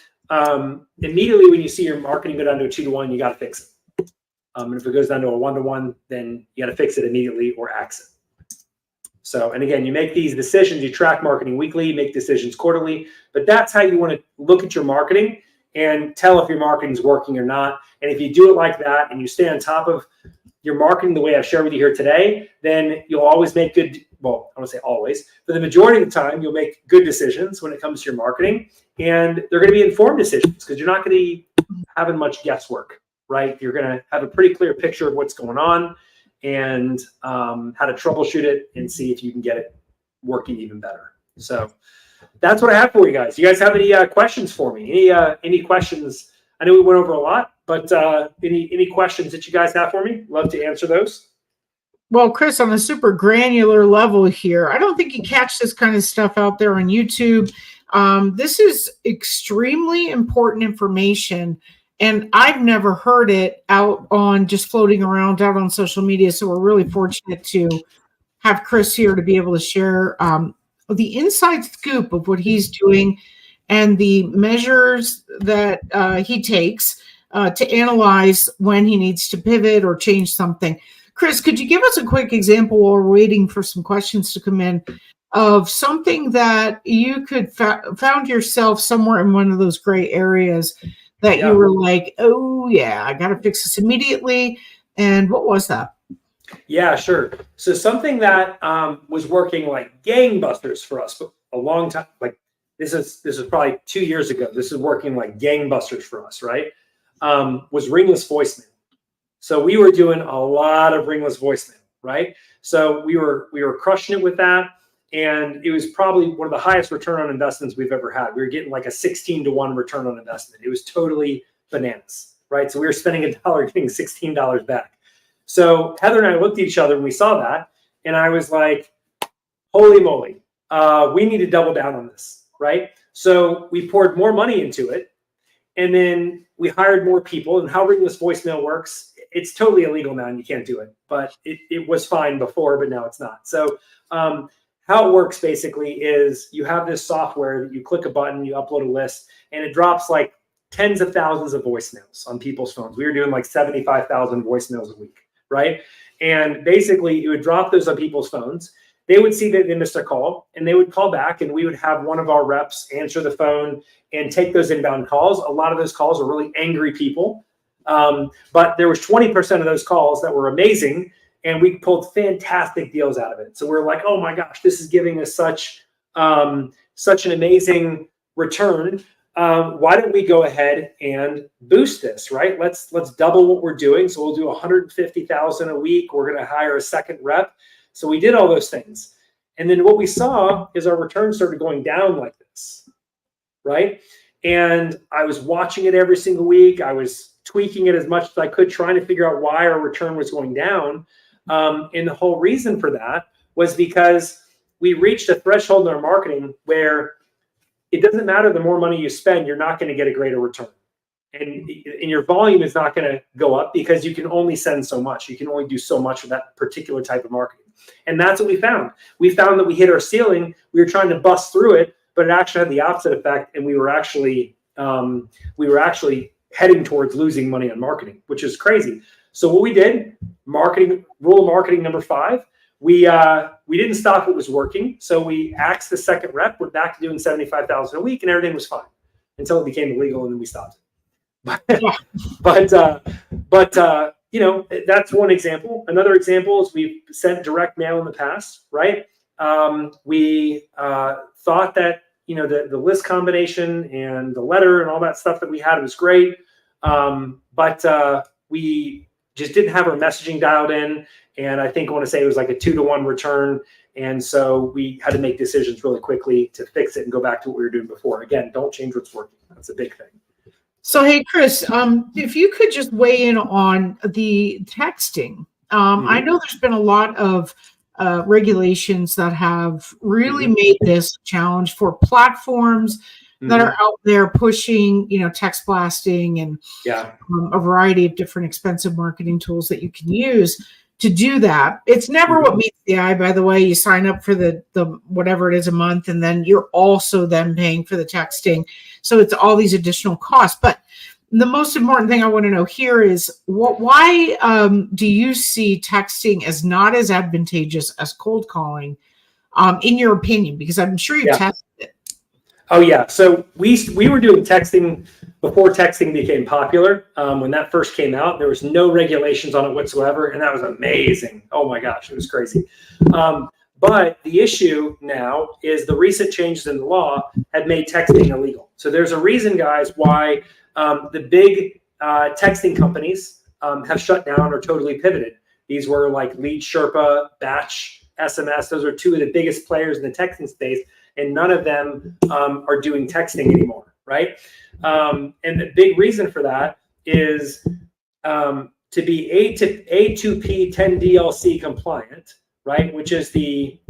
immediately when you see your marketing go down to a 2-to-1, you got to fix it. And if it goes down to a 1-to-1, then you got to fix it immediately or axe it. So, and again, you make these decisions, you track marketing weekly, you make decisions quarterly, but that's how you want to look at your marketing and tell if your marketing is working or not. And if you do it like that and you stay on top of your marketing the way I've shared with you here today, then you'll always make good, well, I don't say always, but the majority of the time you'll make good decisions when it comes to your marketing, and they're going to be informed decisions because you're not going to be having much guesswork, right? You're going to have a pretty clear picture of what's going on and how to troubleshoot it and see if you can get it working even better. So that's what I have for you guys. You guys have any questions for me? Any questions? I know we went over a lot, but any questions that you guys have for me? Love to answer those. Well, Chris, on a super granular level here, I don't think you catch this kind of stuff out there on YouTube. This is extremely important information, and I've never heard it out on just floating around out on social media. So we're really fortunate to have Chris here to be able to share the inside scoop of what he's doing and the measures that he takes to analyze when he needs to pivot or change something. Chris, could you give us a quick example while we're waiting for some questions to come in of something that you could found yourself somewhere in one of those gray areas that you were like, oh yeah, I got to fix this immediately. And what was that? Yeah, sure. So something that was working like gangbusters for us for a long time, like this is probably 2 years ago. This is working like gangbusters for us, right? Was ringless voicemail. So we were doing a lot of ringless voicemail, right? So we were crushing it with that, and it was probably one of the highest return on investments we've ever had. We were getting like a 16-to-1 return on investment. It was totally bananas, right? So we were spending $1, getting $16 back. So Heather and I looked at each other and we saw that, and I was like, holy moly, we need to double down on this, right? So we poured more money into it, and then we hired more people. And how ringless voicemail works, it's totally illegal now and you can't do it, but it was fine before, but now it's not. So how it works basically is you have this software that you click a button, you upload a list, and it drops like tens of thousands of voicemails on people's phones. We were doing like 75,000 voicemails a week, right? And basically you would drop those on people's phones. They would see that they missed a call, and they would call back, and we would have one of our reps answer the phone and take those inbound calls. A lot of those calls were really angry people, but there was 20% of those calls that were amazing, and we pulled fantastic deals out of it. So we're like, oh my gosh, this is giving us such an amazing return. Why don't we go ahead and boost this, right? Let's double what we're doing. So we'll do 150,000 a week. We're going to hire a second rep. So we did all those things. And then what we saw is our return started going down like this, right? And I was watching it every single week. I was tweaking it as much as I could, trying to figure out why our return was going down. And the whole reason for that was because we reached a threshold in our marketing where it doesn't matter the more money you spend, you're not going to get a greater return, And your volume is not going to go up because you can only send so much. You can only do so much with that particular type of marketing. And that's what we found. We found that we hit our ceiling. We were trying to bust through it, but it actually had the opposite effect. And we were actually heading towards losing money on marketing, which is crazy. So what we did, rule of marketing number 5, we didn't stop what was working. So we axed the second rep. We're back to doing $75,000 a week, and everything was fine until it became illegal, and then we stopped. But that's one example. Another example is we've sent direct mail in the past, right? We thought that the list combination and the letter and all that stuff that we had was great, but we just didn't have our messaging dialed in. And I want to say it was like a 2-to-1 return. And so we had to make decisions really quickly to fix it and go back to what we were doing before. Again, don't change what's working. That's a big thing. So, hey, Chris, if you could just weigh in on the texting. I know there's been a lot of regulations that have really made this a challenge for platforms that are out there pushing, text blasting and a variety of different expensive marketing tools that you can use to do that. It's never what meets the eye, by the way. You sign up for the whatever it is a month, and then you're also then paying for the texting. So it's all these additional costs. But the most important thing I want to know here is why do you see texting as not as advantageous as cold calling, in your opinion? Because I'm sure you've tested it. Oh, yeah. So we were doing texting before texting became popular. When that first came out, there was no regulations on it whatsoever. And that was amazing. Oh, my gosh. It was crazy. But the issue now is the recent changes in the law had made texting illegal. So there's a reason, guys, why the big texting companies have shut down or totally pivoted. These were like Lead Sherpa, Batch, SMS. Those are 2 of the biggest players in the texting space. And none of them are doing texting anymore, right? And the big reason for that is to be A2P 10 DLC compliant, right? Which is the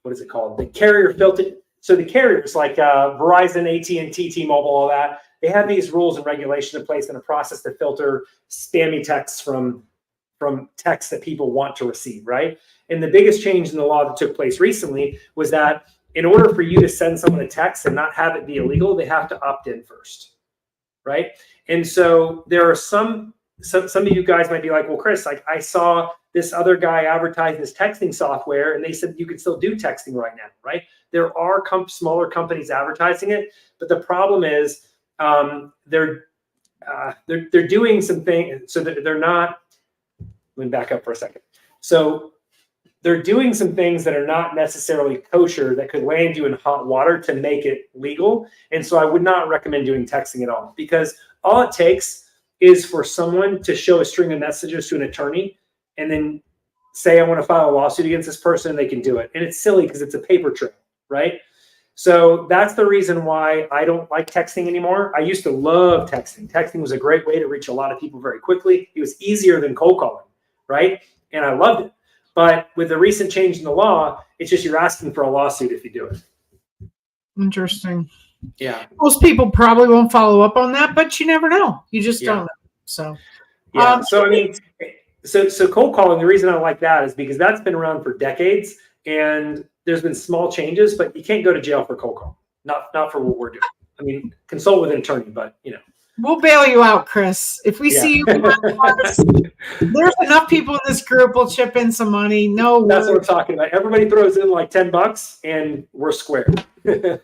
what is it called? The carrier filter. So the carriers like Verizon, AT&T, T-Mobile, all that, they have these rules and regulations in place and a process to filter spammy texts from texts that people want to receive, right? And the biggest change in the law that took place recently was that in order for you to send someone a text and not have it be illegal, they have to opt in first, right? And so there are some of you guys might be like, well, Chris, like I saw this other guy advertise this texting software and they said you can still do texting right now, right? There are smaller companies advertising it, but the problem is they're doing some things so that they're not. Let me back up for a second. So they're doing some things that are not necessarily kosher that could land you in hot water to make it legal. And so I would not recommend doing texting at all, because all it takes is for someone to show a string of messages to an attorney and then say, I want to file a lawsuit against this person, and they can do it. And it's silly because it's a paper trail, right? So that's the reason why I don't like texting anymore. I used to love texting. Texting was a great way to reach a lot of people very quickly. It was easier than cold calling, right? And I loved it. But with the recent change in the law, it's just you're asking for a lawsuit if you do it. Interesting. Yeah. Most people probably won't follow up on that, but you never know. You just don't know. So, so I mean, so cold calling, the reason I like that is because that's been around for decades and there's been small changes, but you can't go to jail for cold calling. Not for what we're doing. I mean, consult with an attorney, but we'll bail you out, Chris. If we see you, there's enough people in this group. We'll chip in some money. No, that's what I'm talking about. Everybody throws in like $10 and we're square. I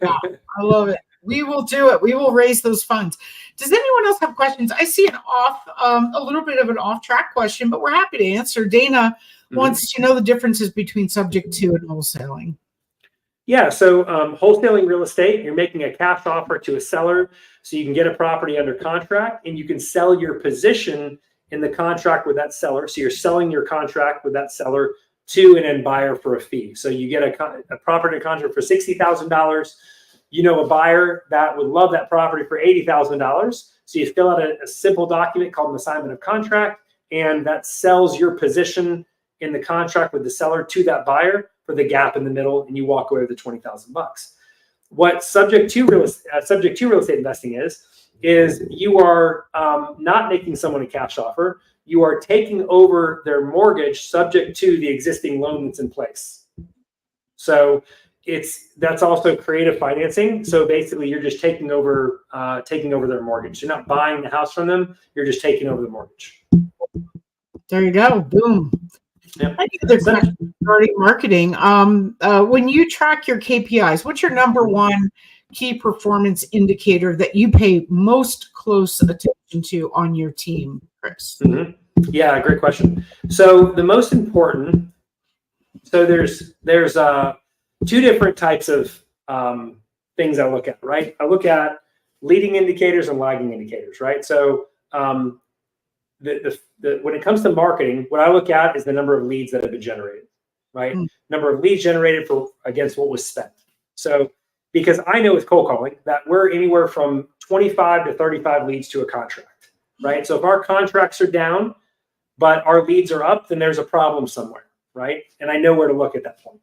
love it. We will do it. We will raise those funds. Does anyone else have questions? I see a little bit of an off-track question, but we're happy to answer. Dana wants to know the differences between subject to and wholesaling. Yeah, so wholesaling real estate, you're making a cash offer to a seller so you can get a property under contract and you can sell your position in the contract with that seller. So you're selling your contract with that seller to an end buyer for a fee. So you get a property contract for $60,000. You know a buyer that would love that property for $80,000. So you fill out a simple document called an assignment of contract, and that sells your position in the contract with the seller to that buyer for the gap in the middle, and you walk away with the $20,000. What subject to real estate investing is you are not making someone a cash offer. You are taking over their mortgage subject to the existing loan that's in place. So that's also creative financing. So basically, you're just taking over their mortgage. You're not buying the house from them. You're just taking over the mortgage. There you go. Boom. Yep. Another question regarding marketing. When you track your KPIs, what's your number one key performance indicator that you pay most close attention to on your team, Chris? Mm-hmm. Yeah, great question. So the most important, there's two different types of things I look at, right? I look at leading indicators and lagging indicators, right? So when it comes to marketing, what I look at is the number of leads that have been generated, right? Number of leads generated against what was spent. So because I know with cold calling that we're anywhere from 25 to 35 leads to a contract, right? So if our contracts are down, but our leads are up, then there's a problem somewhere, right? And I know where to look at that point.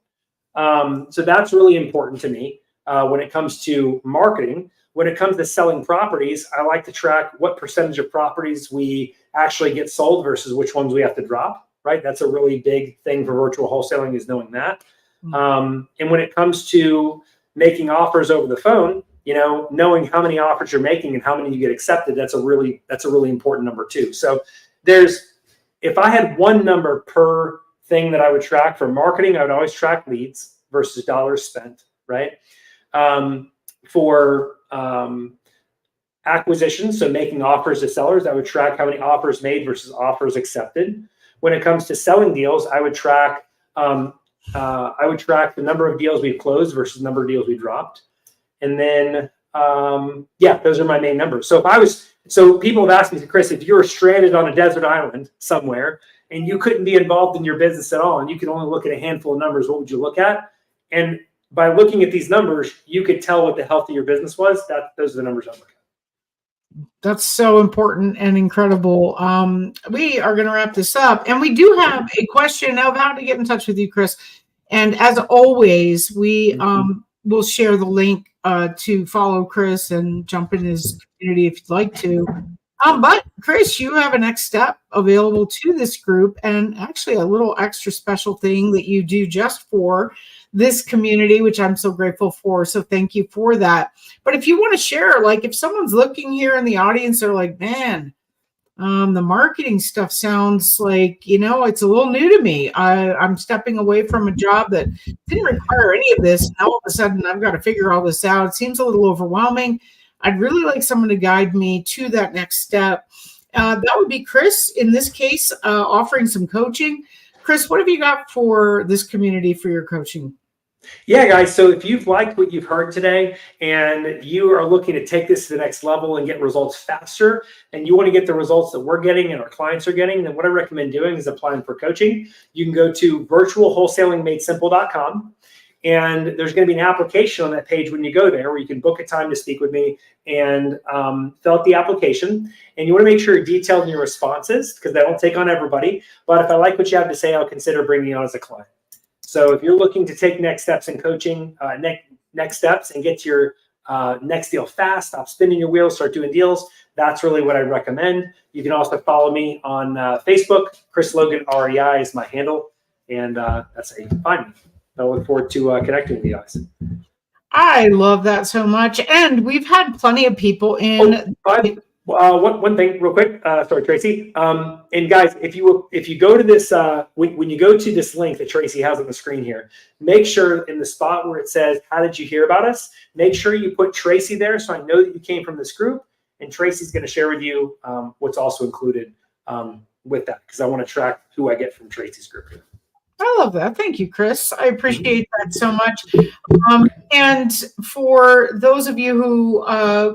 So that's really important to me when it comes to marketing. When it comes to selling properties, I like to track what percentage of properties we actually get sold versus which ones we have to drop, right? That's a really big thing for virtual wholesaling, is knowing that. And when it comes to making offers over the phone, knowing how many offers you're making and how many you get accepted, that's a really important number too. So if I had one number per thing that I would track for marketing, I would always track leads versus dollars spent, right? For acquisitions, so making offers to sellers, I would track how many offers made versus offers accepted. When it comes to selling deals, I would track the number of deals we've closed versus the number of deals we dropped. And then, those are my main numbers. So people have asked me, Chris, if you were stranded on a desert island somewhere and you couldn't be involved in your business at all, and you could only look at a handful of numbers, what would you look at? And by looking at these numbers, you could tell what the health of your business was. Those are the numbers I'm looking at. That's so important and incredible. We are going to wrap this up, and we do have a question of how to get in touch with you, Chris. And as always, we will share the link to follow Chris and jump in his community if you'd like to. But Chris, you have a next step available to this group, and actually a little extra special thing that you do just for this community, which I'm so grateful for. So thank you for that. But if you want to share, like if someone's looking here in the audience, they're like, man, the marketing stuff sounds like, it's a little new to me. I'm stepping away from a job that didn't require any of this. And all of a sudden I've got to figure all this out. It seems a little overwhelming. I'd really like someone to guide me to that next step. That would be Chris, in this case, offering some coaching. Chris, what have you got for this community for your coaching? Yeah, guys. So if you've liked what you've heard today and you are looking to take this to the next level and get results faster, and you want to get the results that we're getting and our clients are getting, then what I recommend doing is applying for coaching. You can go to virtualwholesalingmadesimple.com. And there's going to be an application on that page when you go there where you can book a time to speak with me and fill out the application. And you want to make sure you're detailed in your responses, because that will take on everybody. But if I like what you have to say, I'll consider bringing you on as a client. So if you're looking to take next steps in coaching, next steps and get to your next deal fast, stop spinning your wheels, start doing deals, that's really what I recommend. You can also follow me on Facebook. Chris Logan REI is my handle. And that's how you can find me. I look forward to connecting with you guys. I love that so much. And we've had plenty of people in. One thing real quick. Sorry, Tracy. And guys, if you go to this, when you go to this link that Tracy has on the screen here, make sure in the spot where it says, how did you hear about us? Make sure you put Tracy there so I know that you came from this group. And Tracy's going to share with you what's also included with that, because I want to track who I get from Tracy's group here. I love that. Thank you, Chris. I appreciate that so much. And for those of you who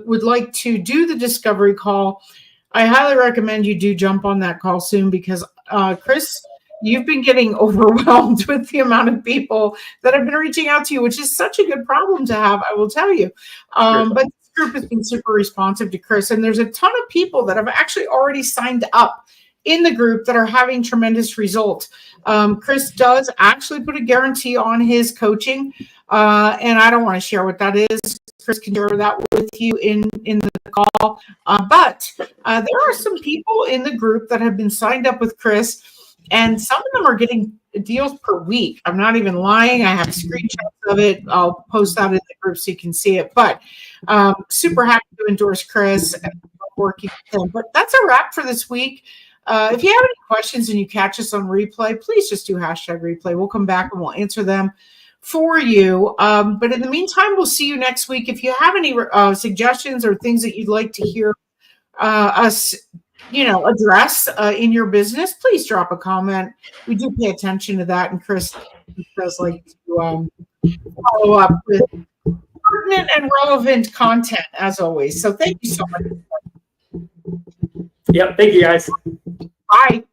would like to do the discovery call, I highly recommend you do jump on that call soon, because Chris, you've been getting overwhelmed with the amount of people that have been reaching out to you, which is such a good problem to have, I will tell you. But this group has been super responsive to Chris, and there's a ton of people that have actually already signed up in the group that are having tremendous results. Chris does actually put a guarantee on his coaching, and I don't want to share what that is. Chris can share that with you in the call. But there are some people in the group that have been signed up with Chris, and some of them are getting deals per week. I'm not even lying. I have screenshots of it. I'll post that in the group so you can see it. But super happy to endorse Chris and working with him. But that's a wrap for this week. If you have any questions and you catch us on replay, please just do #replay. We'll come back and we'll answer them for you. But in the meantime, we'll see you next week. If you have any suggestions or things that you'd like to hear us address in your business, please drop a comment. We do pay attention to that, and Chris does like to follow up with pertinent and relevant content as always. So thank you so much. Yep. Thank you, guys. Bye.